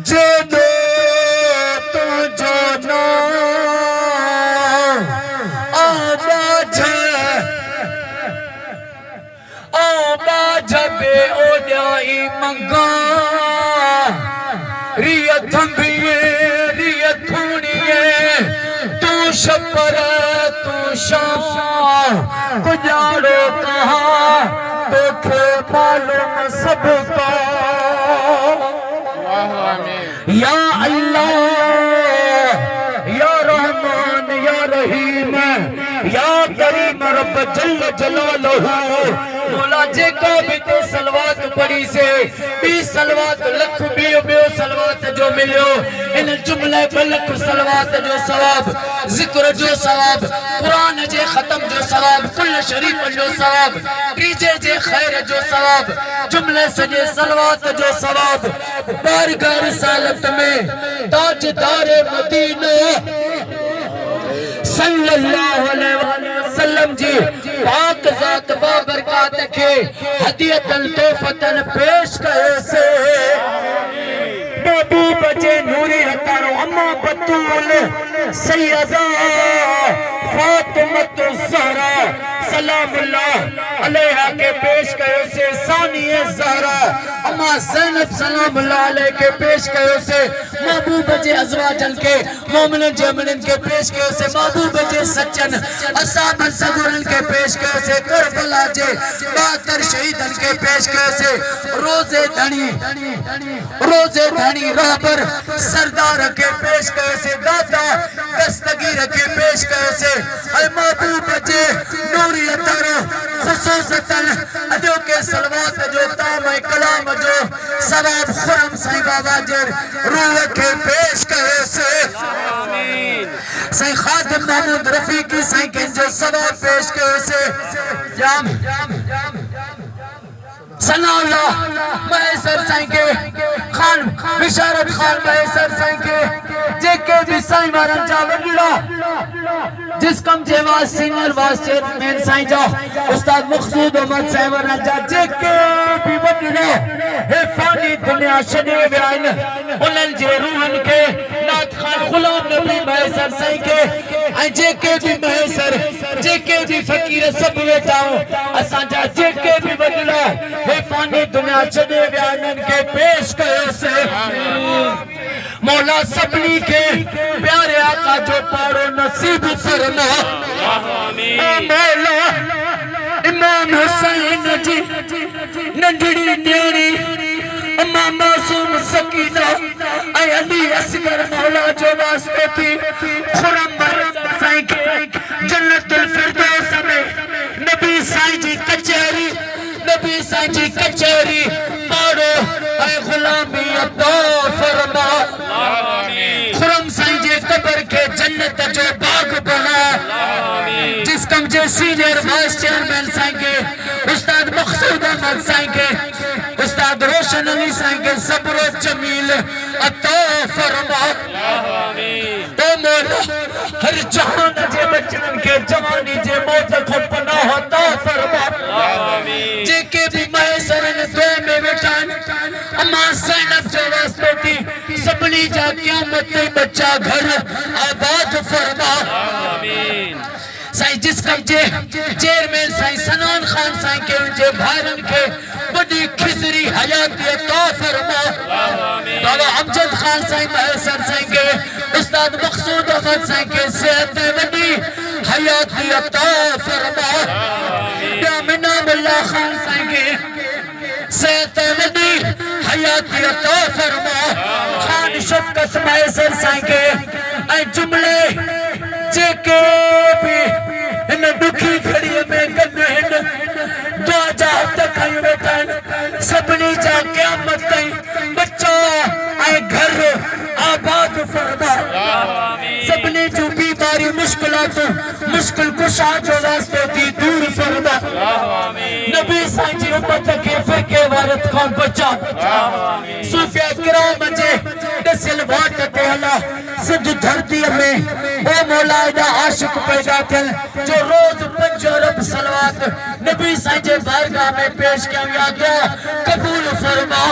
जे दो तो जो ना आबाझे ओॾाई मंगा रिय थंभिए रिय थूणिए तू शपर तू शाम कुजाड़ो कहाँ तोखे मालूम सबका या अल्लाह या रहमान या रहीम या करीम रब जल जलालहू मौला जेका भी ते सलवात पढ़ी से बी सलवात लख बियो सलवात जो मिलियो इन जुमले पे लख सलवात जो सवाब जिक्र जो सवाब कुरान जे खत्म जो सवाब कुल शरीफ जो सवाब डीजे जे खैर जो सवाब जुमले सजे सलवात जो सवाब बारगाह रिसालत में ताजदार मदीना सल्लल्लाहु अलैहि वसल्लम जी पाक जात बाबरकात के हदियतन तोहफतन पेश करे से महबूब जे नूरी हतारो अम्मा बतूल सैयदा फातिमत ज़हरा सलामुल्लाह अलैहा के पेश कयो से सानिए ज़हरा अम्मा ज़ैनब सलामुल्लाह अलैह के पेश कयो से महबूब जे अज़वाजन के मोमिनन जमनन के पेश कयो से महबूब जे सच्चन असहाब सगुरन के पेश कयो से करबला जे 72 शहीदन के पेश कयो से रोजे धनी रहबर सरदार के पेश कयो से दादा दस्तगीर के पेश कयो से ऐ महबूब जे नूरी अतारो खुसूसतन अदो के सलवात जो ताम कलाम जो सवाब खुरम साईं बाबा जे रूह के पेश करे से आमीन साईं खादिम महमूद रफीकी साईं के जो सवाब पेश करे से जाम सनाउल्लाह महेसर साईं के खान बिशारत खान महेसर साईं के जेके भी साईं वारन जा वडला जिस कम जे वास सीनियर वास चेयरमैन साईं जा उस्ताद मखसूद अहमद साईं वारन जा जेके भी वडला हे फानी दुनिया छॾे विया आहिनि उन्हनि जे रूहनि खे नात खान गुलाम नबी महेसर साईं के ऐं जेके भी महेसर जेके भी फकीर सब वेठा असां जा जेके भी वडला हे फानी दुनिया छॾे विया इन्हनि खे पेश कयो से मौला सभनी के प्यारे आका जो पारो नसीब फरमा आमीन मौला इमाम हुसैन जी नंढड़ी न्याणी अम्मा मासूम सकीना ऐ अली असगर मौला जो वास्ते थी खुरम साईं के जन्नतुल फिरदौस में नबी साईं जी कचहरी पाड़ो ऐ गुलामी अता फरमा खुरम साईं जे कब्र के जन्नत जो बाग बना जिस कम जे सीनियर वाइस चेयरमैन साईं के उस्ताद मखसूद अहमद साईं के उस्ताद रोशन अली साईं के सब्र जमील अता फरमा ओ मौला हर जहान जे बचन के जवानी जे मौत को पनाह अता फरमा जेके भी महेसरन दुआ में बैठान अम्मा ज़ैनब जो वास्ते थी सबनी जा क़यामत ते बच्चा घर आबाद फरमा आमीन साईं जिस कम जे चेयरमैन साईं सनान खान साईं के उनके भाइरन के बड़ी खिजरी हयाती अता फरमा बाबा अमजद खान साईं महेसर साईं के उस्ताद मखसूद अहमद साईं के सेहत में बड़ी हयाती अता फरमा मिना मुल्ला खान साईं के सेहत में बड़ी हयाती अता फरमा खान शफकत महेसर साईं के ऐ जुमले जेके भी इन दुखी घड़ी में गन हिन दुआ जा हथ खई वेठन सबनी जा क़यामत ताईं बच्चा ऐ घर आबाद फरमा सबनी जो बीमारी मुश्किलात मुश्किल कुशा जो वास्ते थी दूर फरमा नबी साईं जी उम्मत के फिके वारत खान बचा सूफिया किराम जे दसिल वाट ते हला सिंध धरती में ओ मौला दा आशिक पैदा थियल जो रोज 5 अरब सलवात नबी साईं जे बारगाह में पेश किया दुआ कबूल फरमा